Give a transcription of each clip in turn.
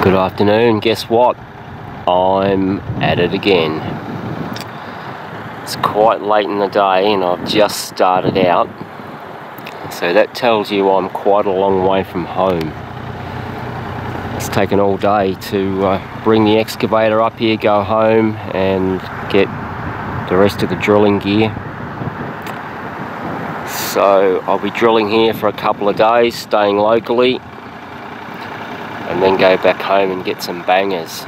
Good afternoon. Guess what? I'm at it again. It's quite late in the day and I've just started out, so that tells you I'm quite a long way from home. It's taken all day to bring the excavator up here, go home and get the rest of the drilling gear. So I'll be drilling here for a couple of days, staying locally, and then go back home and get some bangers.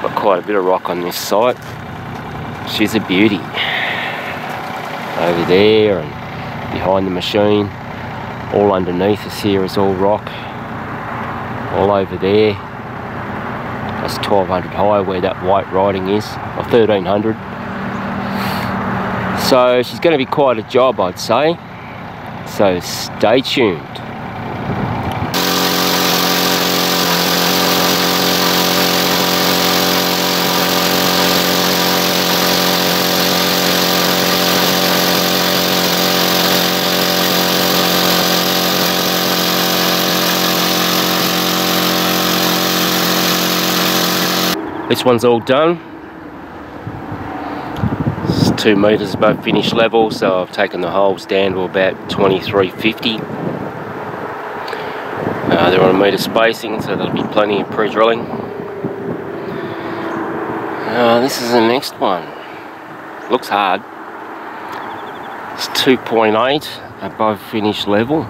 Got quite a bit of rock on this site. She's a beauty. Over there and behind the machine, all underneath us here is all rock. All over there, that's 1200 high where that white writing is, or 1300. So she's going to be quite a job, I'd say. So stay tuned. This one's all done. It's 2 meters above finish level, so I've taken the holes down to about 2350. They're on a meter spacing, so there'll be plenty of pre-drilling. This is the next one. Looks hard. It's 2.8 above finish level.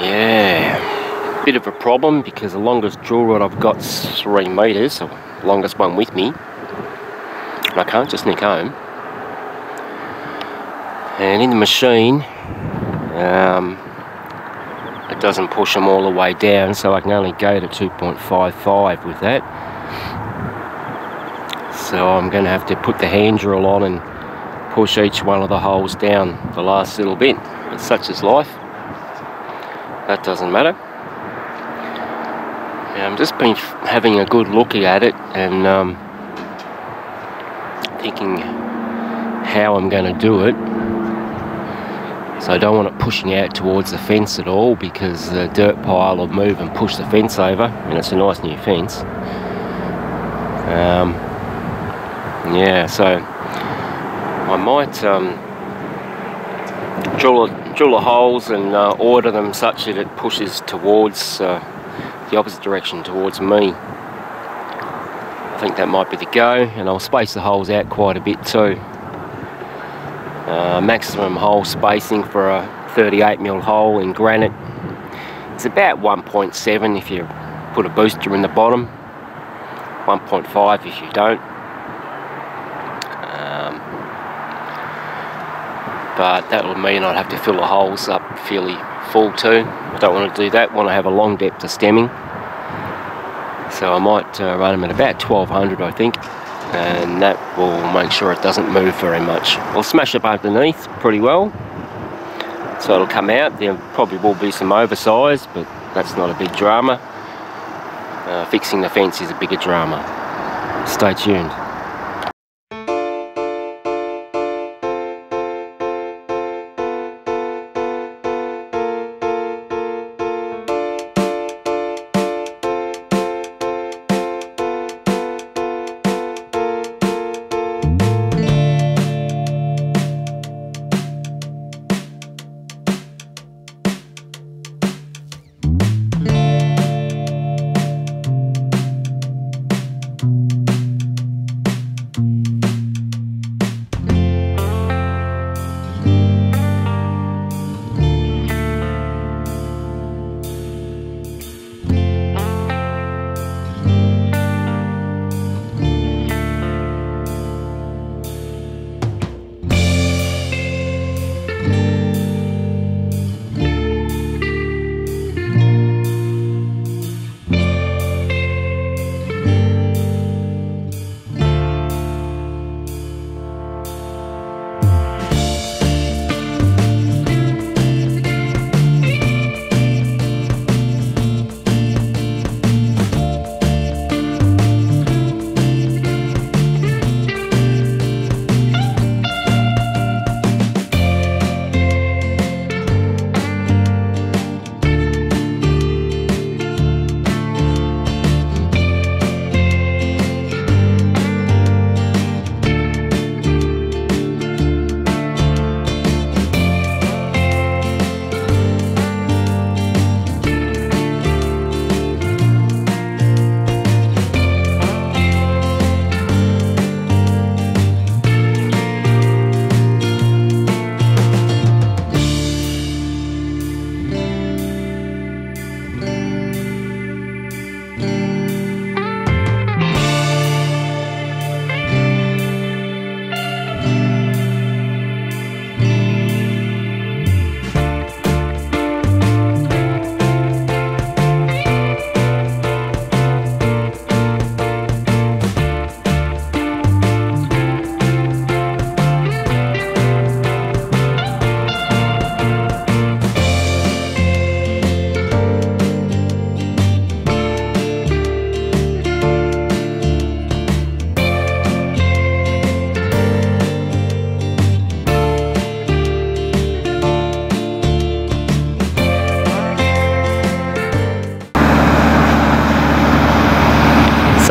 Yeah. Bit of a problem because the longest drill rod I've got is 3 meters, so longest one with me, and I can't just nick home. And in the machine, it doesn't push them all the way down, so I can only go to 2.55 with that. So I'm going to have to put the hand drill on and push each one of the holes down the last little bit. But such is life. That doesn't matter. I've just been having a good look at it and thinking how I'm going to do it. So I don't want it pushing out towards the fence at all, because the dirt pile will move and push the fence over, and it's a nice new fence. Yeah, so I might drill the holes and order them such that it pushes towards the opposite direction, towards me. I think that might be the go, and I'll space the holes out quite a bit too. Maximum hole spacing for a 38mm hole in granite is about 1.7 if you put a booster in the bottom, 1.5 if you don't. But that will mean I'd have to fill the holes up fairly full too. I don't want to do that. I want to have a long depth of stemming, so I might run them at about 1200, I think, and that will make sure it doesn't move very much. I'll smash it underneath pretty well, so it'll come out. There probably will be some oversize, but that's not a big drama. Fixing the fence is a bigger drama. Stay tuned.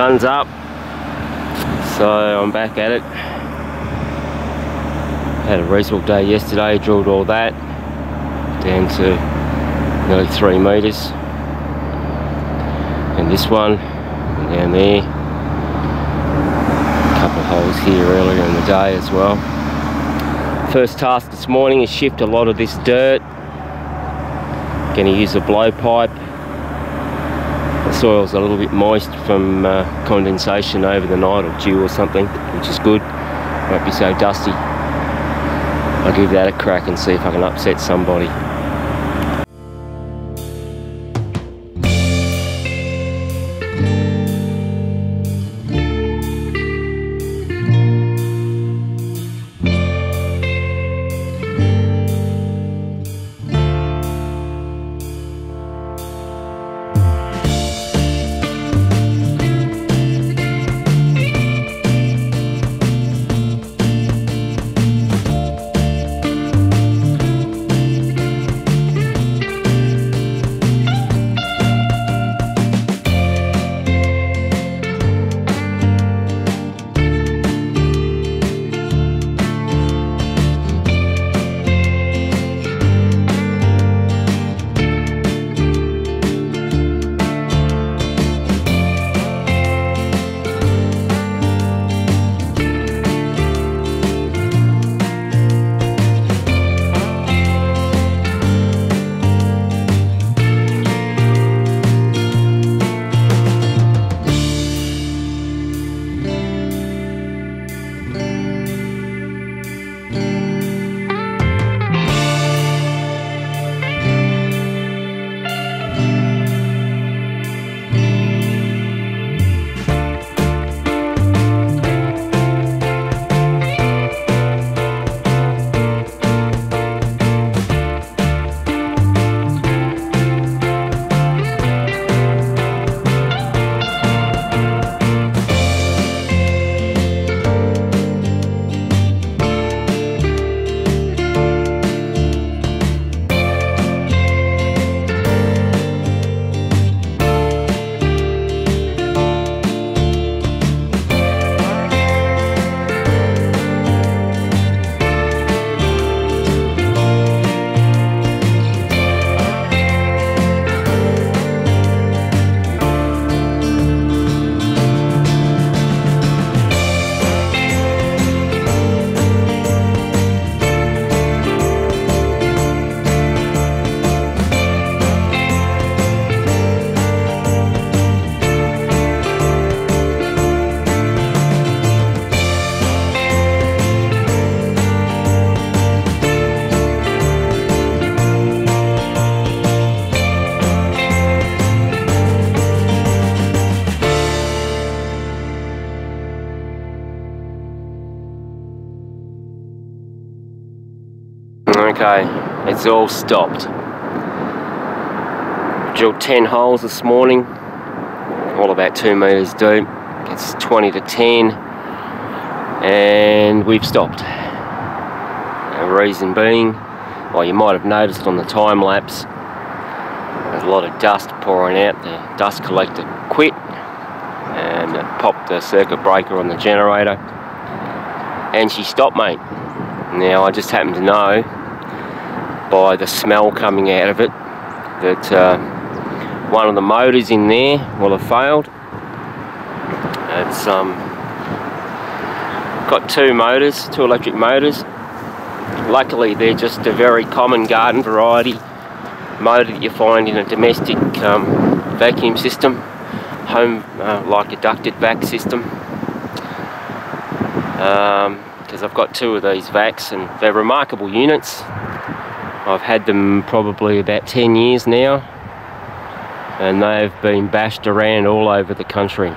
sun's up, so I'm back at it. Had a reasonable day yesterday, drilled all that down to nearly 3 metres, and this one down there, a couple of holes here earlier in the day as well. First task this morning is shift a lot of this dirt. Going to use a blowpipe. The soil's a little bit moist from condensation over the night or dew or something, which is good. Won't be so dusty. I'll give that a crack and see if I can upset somebody. Okay, it's all stopped. Drilled 10 holes this morning, all about 2 metres deep. It's 20 to 10, and we've stopped. The reason being, well, you might have noticed on the time lapse, there's a lot of dust pouring out. The dust collector quit and it popped the circuit breaker on the generator, and she stopped, mate. Now, I just happen to know by the smell coming out of it that one of the motors in there will have failed. It's got two electric motors. Luckily they're just a very common garden variety motor that you find in a domestic vacuum system, home like a ducted vac system. Because I've got two of these vacs and they're remarkable units. I've had them probably about 10 years now, and they've been bashed around all over the country.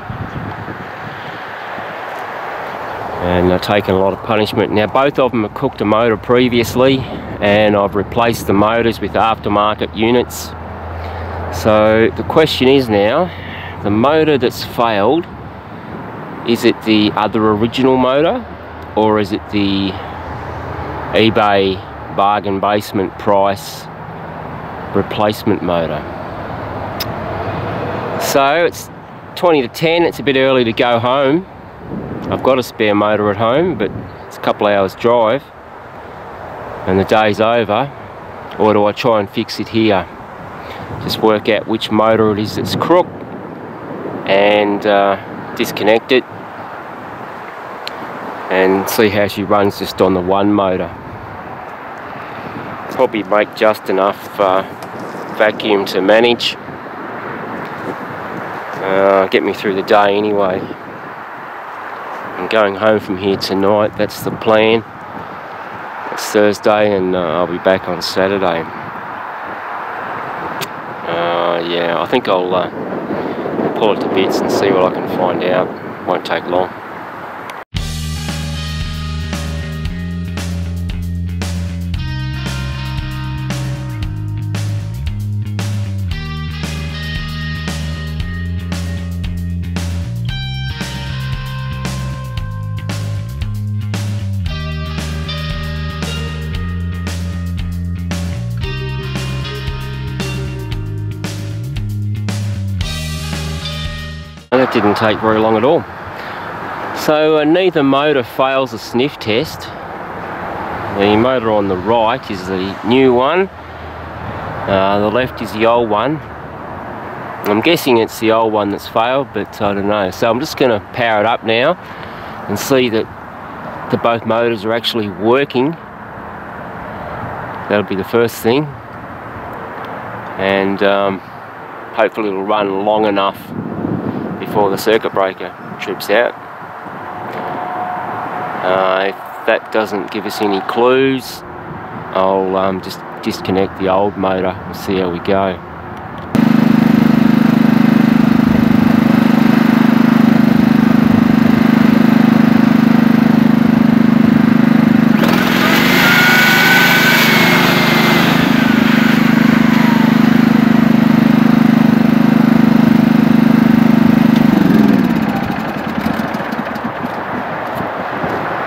And I've taken a lot of punishment. Now, both of them have cooked a motor previously, and I've replaced the motors with aftermarket units. So the question is now, the motor that's failed, is it the other original motor, or is it the eBay bargain basement price replacement motor? So it's 20 to 10, it's a bit early to go home. I've got a spare motor at home, but it's a couple of hours drive and the day's over. Or do I try and fix it here? Just work out which motor it is that's crooked and disconnect it and see how she runs just on the one motor. Probably make just enough vacuum to manage. Get me through the day anyway. I'm going home from here tonight, that's the plan. It's Thursday and I'll be back on Saturday. Yeah, I think I'll pull it to bits and see what I can find out. Won't take long. That didn't take very long at all. So neither motor fails a sniff test. The motor on the right is the new one, the left is the old one. I'm guessing it's the old one that's failed, but I don't know. So I'm just going to power it up now and see that both motors are actually working. That'll be the first thing, and hopefully it'll run long enough before the circuit breaker trips out. If that doesn't give us any clues, I'll just disconnect the old motor and see how we go.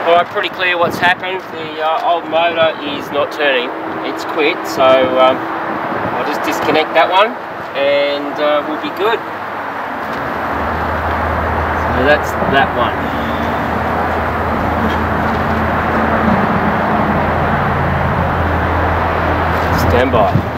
Alright, pretty clear what's happened. The old motor is not turning, it's quit, so I'll just disconnect that one and we'll be good. So that's that one. Stand by.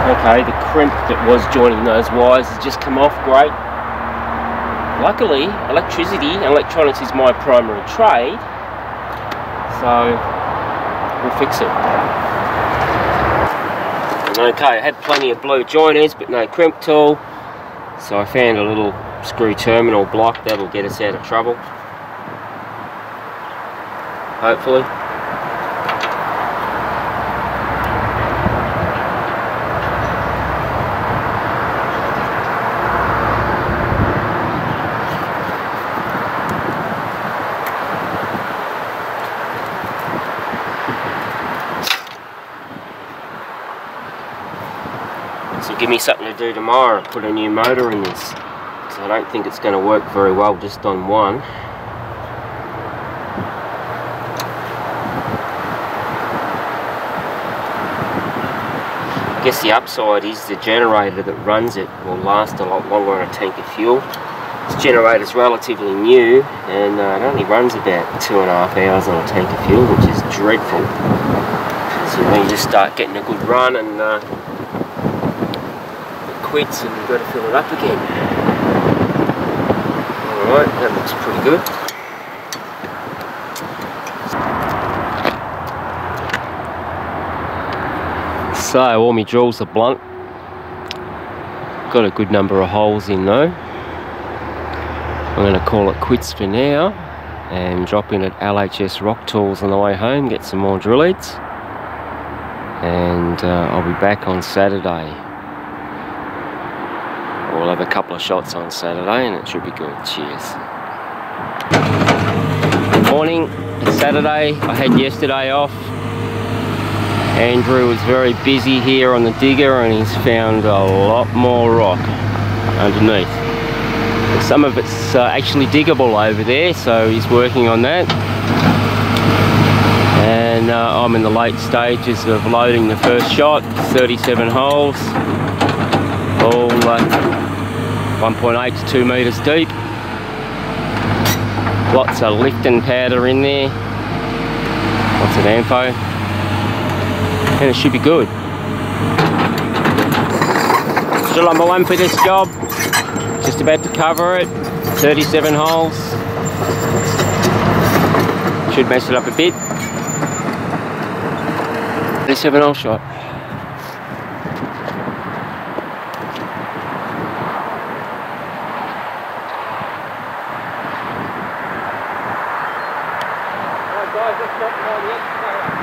Okay, the crimp that was joining those wires has just come off, great. Luckily, electricity and electronics is my primary trade, so we'll fix it. Okay, I had plenty of blue joiners but no crimp tool, so I found a little screw terminal block that'll get us out of trouble, hopefully. So give me something to do tomorrow, put a new motor in this. So I don't think it's going to work very well just on one. I guess the upside is the generator that runs it will last a lot longer on a tank of fuel. This generator's relatively new and it only runs about 2.5 hours on a tank of fuel, which is dreadful. So when you just start getting a good run and quits and you've got to fill it up again. Alright, that looks pretty good. So all my drills are blunt. Got a good number of holes in though. I'm going to call it quits for now and drop in at LHS Rock Tools on the way home, get some more drill heads, and I'll be back on Saturday. we'll have a couple of shots on Saturday and it should be good. Cheers. Morning, it's Saturday. I had yesterday off. Andrew was very busy here on the digger and he's found a lot more rock underneath. Some of it's actually diggable over there, so he's working on that. And I'm in the late stages of loading the first shot, 37 holes, all 1.8 to 2 metres deep. Lots of lifting powder in there, lots of ampo, and it should be good. Still number one for this job. Just about to cover it, 37 holes. Should mess it up a bit. 37 hole shot. Alright guys, let's jump behind the excavator.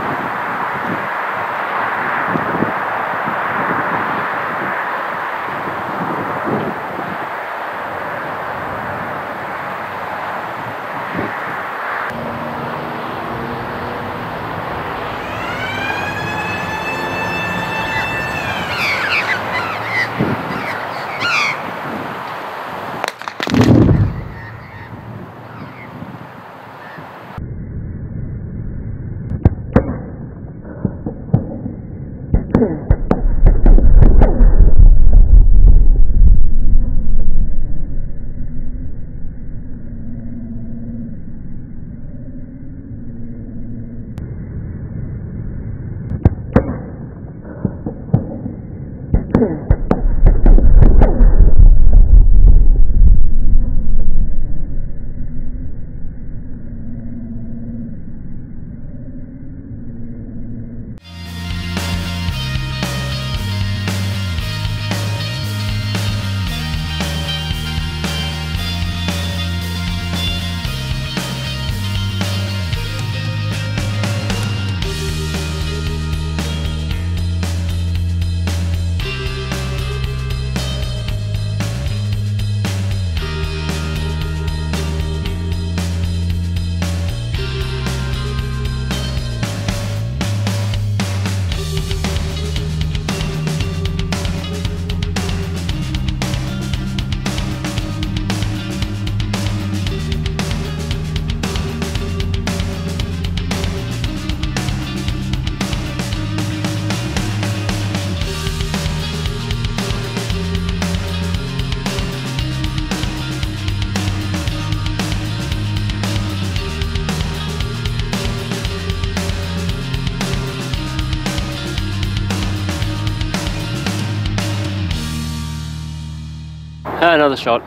Another shot.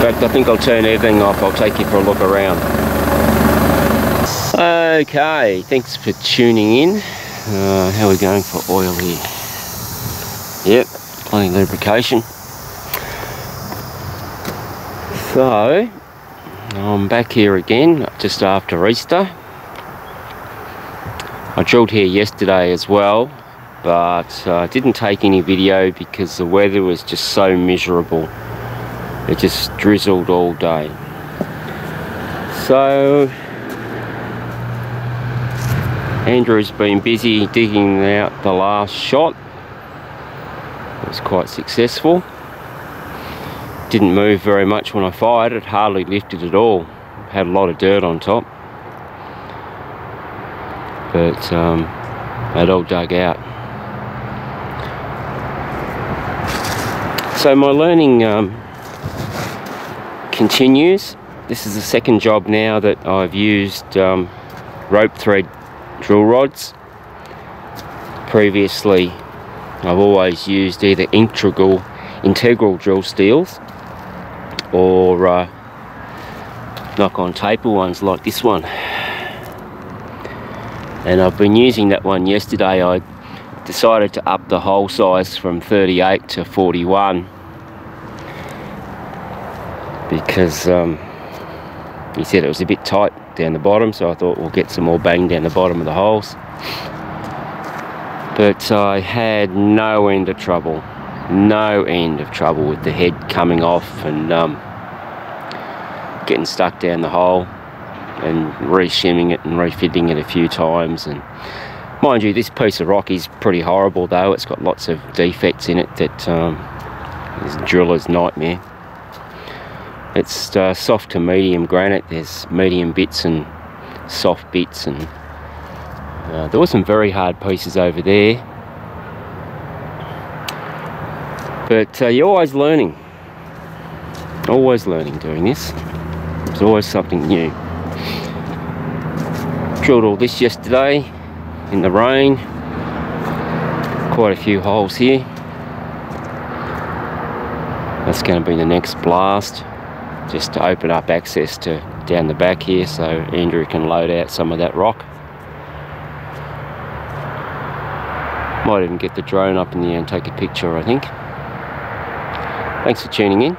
I think I'll turn everything off. I'll take you for a look around. Okay, thanks for tuning in. How are we going for oil here? Yep, plenty of lubrication. So, I'm back here again just after Easter. I drilled here yesterday as well, but I didn't take any video because the weather was just so miserable. It just drizzled all day. So Andrew's been busy digging out the last shot. It was quite successful. Didn't move very much when I fired. It hardly lifted at all. Had a lot of dirt on top, but it all dug out. So my learning continues. This is the second job now that I've used rope thread drill rods. Previously I've always used either integral drill steels or knock-on taper ones like this one. And I've been using that one yesterday. I decided to up the hole size from 38 to 41 because he said it was a bit tight down the bottom, so I thought we'll get some more bang down the bottom of the holes. But I had no end of trouble with the head coming off and getting stuck down the hole and re-shimming it and refitting it a few times. And mind you, this piece of rock is pretty horrible though. It's got lots of defects in it that is a driller's nightmare. It's soft to medium granite. There's medium bits and soft bits, and there were some very hard pieces over there. But you're always learning doing this. There's always something new. Drilled all this yesterday in the rain. Quite a few holes here. That's going to be the next blast, just to open up access to down the back here so Andrew can load out some of that rock. Might even get the drone up in the air and take a picture, I think. Thanks for tuning in.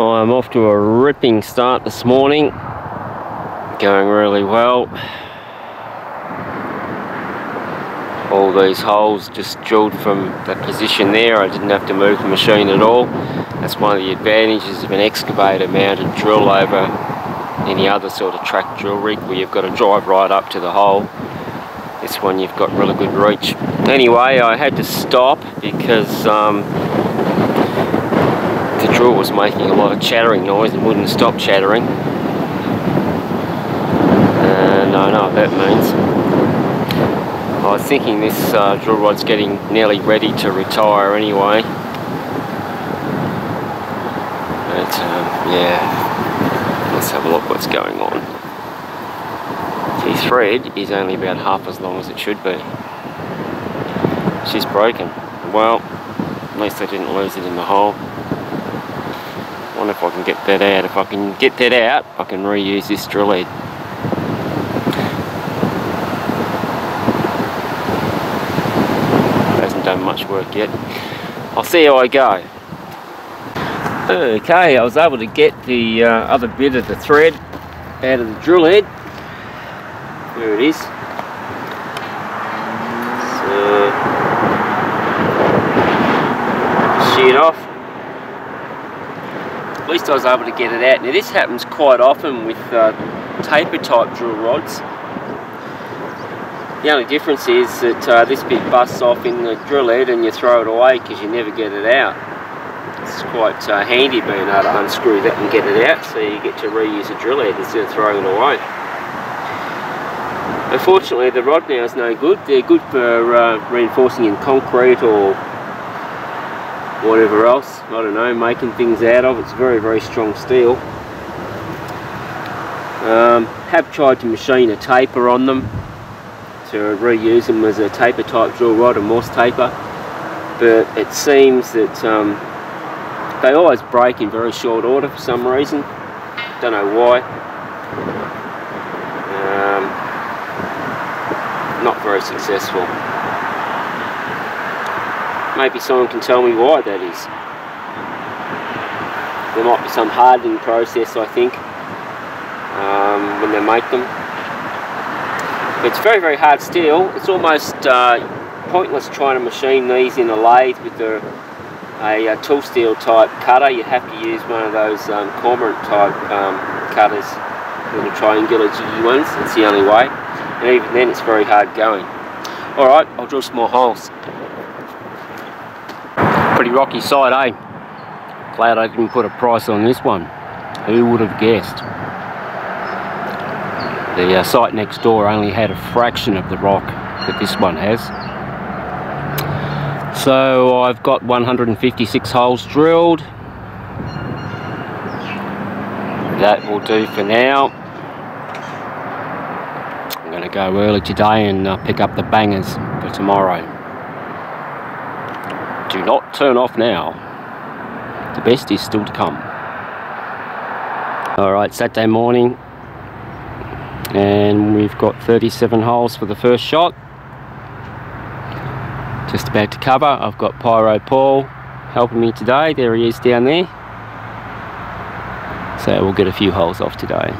Oh, I'm off to a ripping start this morning. Going really well. All these holes just drilled from the position there. I didn't have to move the machine at all. That's one of the advantages of an excavator mounted drill over any other sort of track drill rig where you've got to drive right up to the hole. This one you've got really good reach. Anyway, I had to stop because the drill was making a lot of chattering noise and wouldn't stop chattering. And I know what that means. I was thinking this drill rod's getting nearly ready to retire anyway. But yeah, let's have a look what's going on. The thread is only about half as long as it should be. She's broken. Well, at least I didn't lose it in the hole. I wonder if I can get that out. If I can get that out, I can reuse this drill head. Hasn't done much work yet. I'll see how I go. Okay, I was able to get the other bit of the thread out of the drill head. There it is. So, sheared off. At least I was able to get it out. Now this happens quite often with taper type drill rods. The only difference is that this bit busts off in the drill head and you throw it away because you never get it out. It's quite handy being able to unscrew that and get it out, so you get to reuse a drill head instead of throwing it away. Unfortunately, the rod now is no good. They're good for reinforcing in concrete or whatever else, I don't know, making things out of. It's very, very strong steel. Have tried to machine a taper on them to reuse them as a taper type drill rod, a Morse taper, but it seems that they always break in very short order for some reason. Don't know why. Not very successful. Maybe someone can tell me why that is. There might be some hardening process, I think, when they make them. But it's very, very hard steel. It's almost pointless trying to machine these in a lathe with a tool steel type cutter. You have to use one of those cormorant type cutters, little triangular jiggy ones. It's the only way. And even then it's very hard going. Alright, I'll drill some more holes. Pretty rocky side, eh? Glad I didn't put a price on this one. Who would have guessed? The site next door only had a fraction of the rock that this one has. So I've got 156 holes drilled. That will do for now. I'm going to go early today and pick up the bangers for tomorrow. Do not turn off now. The best is still to come. Alright, Saturday morning, and we've got 37 holes for the first shot. Just about to cover. I've got Pyro Paul helping me today. There he is down there. So we'll get a few holes off today.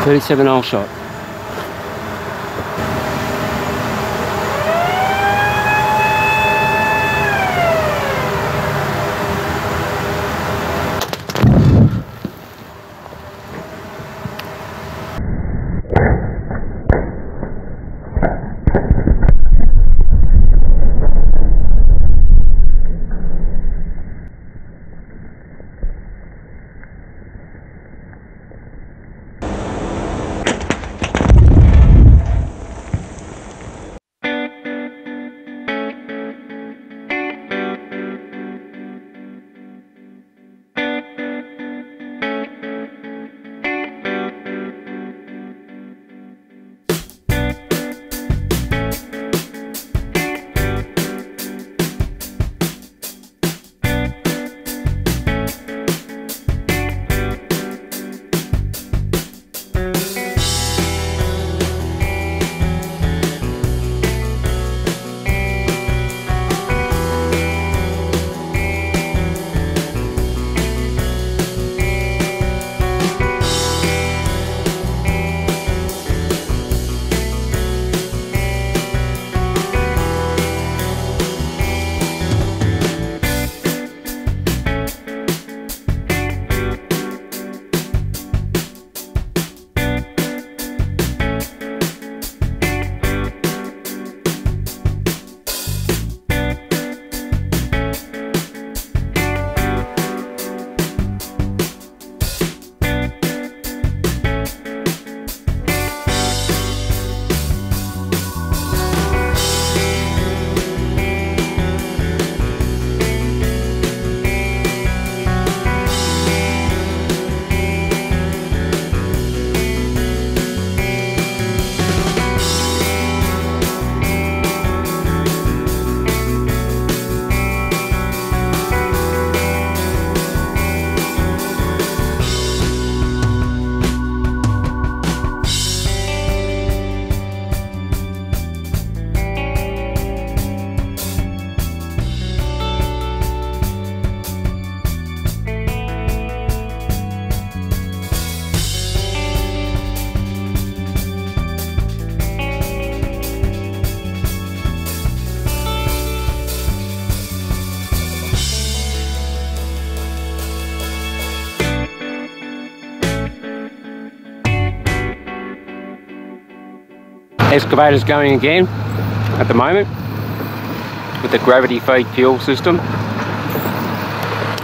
37 hole shot. Excavator's going again at the moment with the gravity feed fuel system.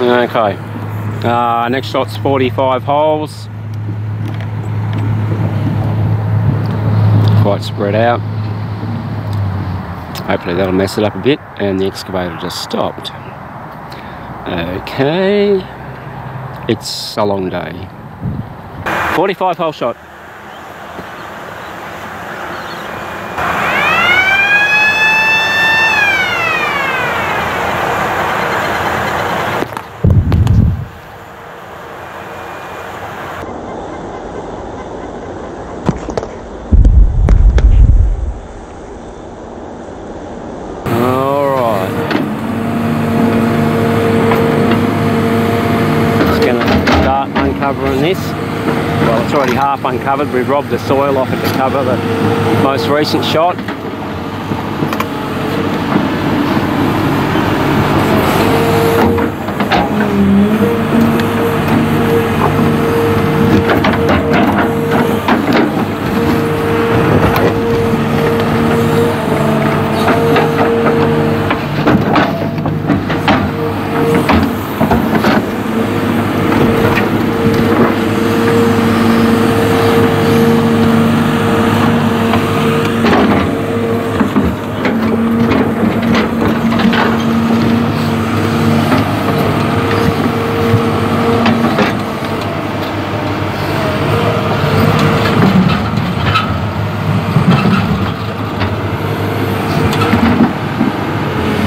Okay, next shot's 45 holes, quite spread out. Hopefully that'll mess it up a bit, and the excavator just stopped. Okay, it's a long day. 45 hole shot. Uncovering this. Well, it's already half uncovered. We've robbed the soil off it to cover the most recent shot.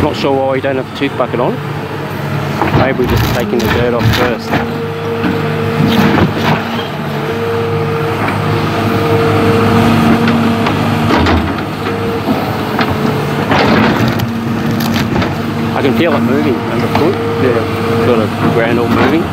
Not sure why we don't have the tooth bucket on. Maybe we're just taking the dirt off first. I can feel it moving underfoot. Yeah, got a ground all moving.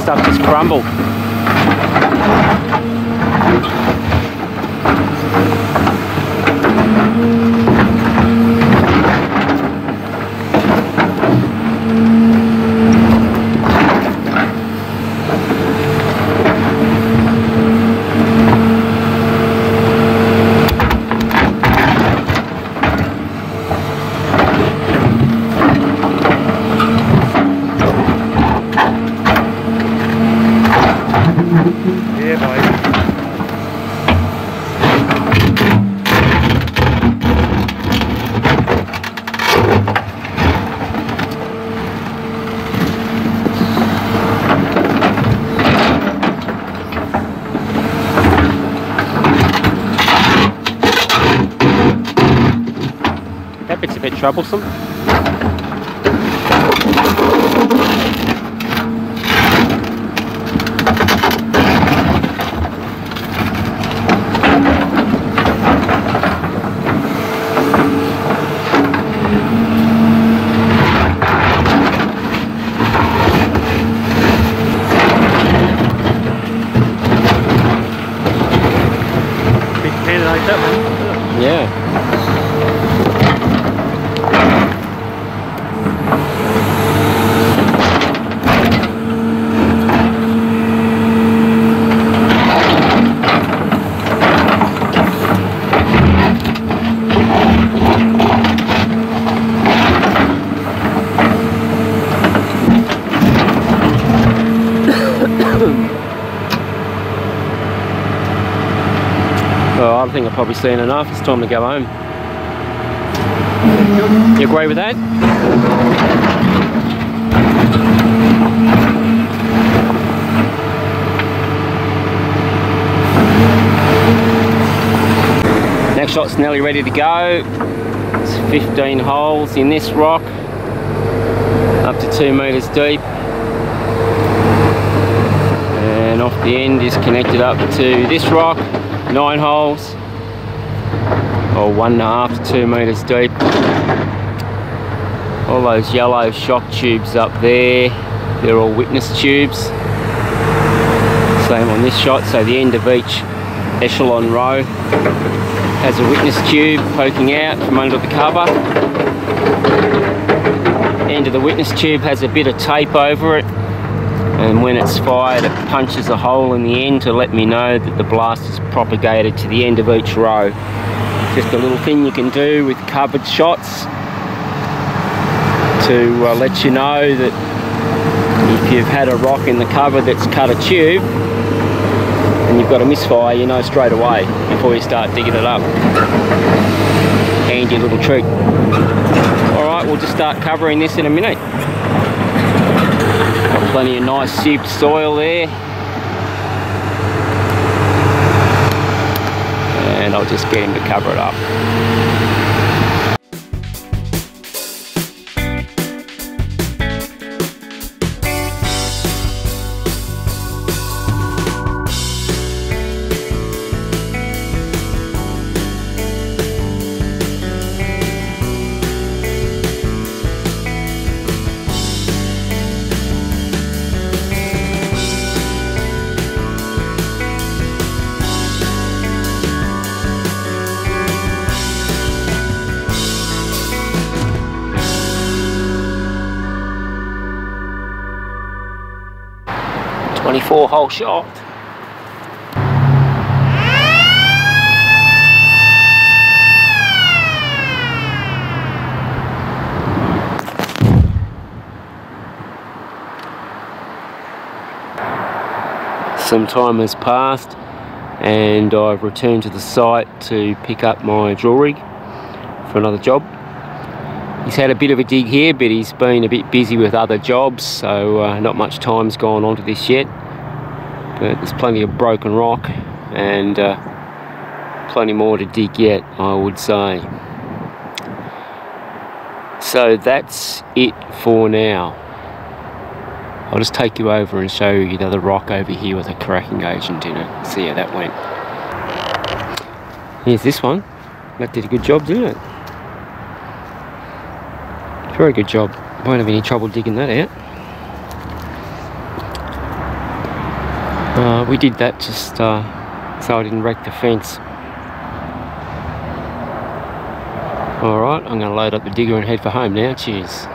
stuff just crumbled. That bit's a bit troublesome. Big candidate that one. Yeah. Well, I think I've probably seen enough. It's time to go home. You agree with that? Next shot's nearly ready to go. It's 15 holes in this rock, up to 2 meters deep. And off the end is connected up to this rock. 9 holes, or 1.5 to 2 meters deep. All those yellow shock tubes up there, they're all witness tubes. Same on this shot, so the end of each echelon row has a witness tube poking out from under the cover. End of the witness tube has a bit of tape over it, and when it's fired it punches a hole in the end to let me know that the blast is propagated to the end of each row. Just a little thing you can do with covered shots to let you know that if you've had a rock in the cover that's cut a tube and you've got a misfire, you know straight away before you start digging it up. Handy little trick. Alright, we'll just start covering this in a minute. Got plenty of nice sieved soil there. And I'll just get him to cover it up. Four-hole shot. Some time has passed and I've returned to the site to pick up my drill rig for another job. He's had a bit of a dig here, but he's been a bit busy with other jobs, so not much time's gone on to this yet. But there's plenty of broken rock and plenty more to dig yet, I would say. So that's it for now. I'll just take you over and show you the other rock over here with a cracking agent in it. See how that went. Here's this one. That did a good job, didn't it? Very good job. Won't have any trouble digging that out. We did that just so I didn't wreck the fence. Alright, I'm going to load up the digger and head for home now. Cheers.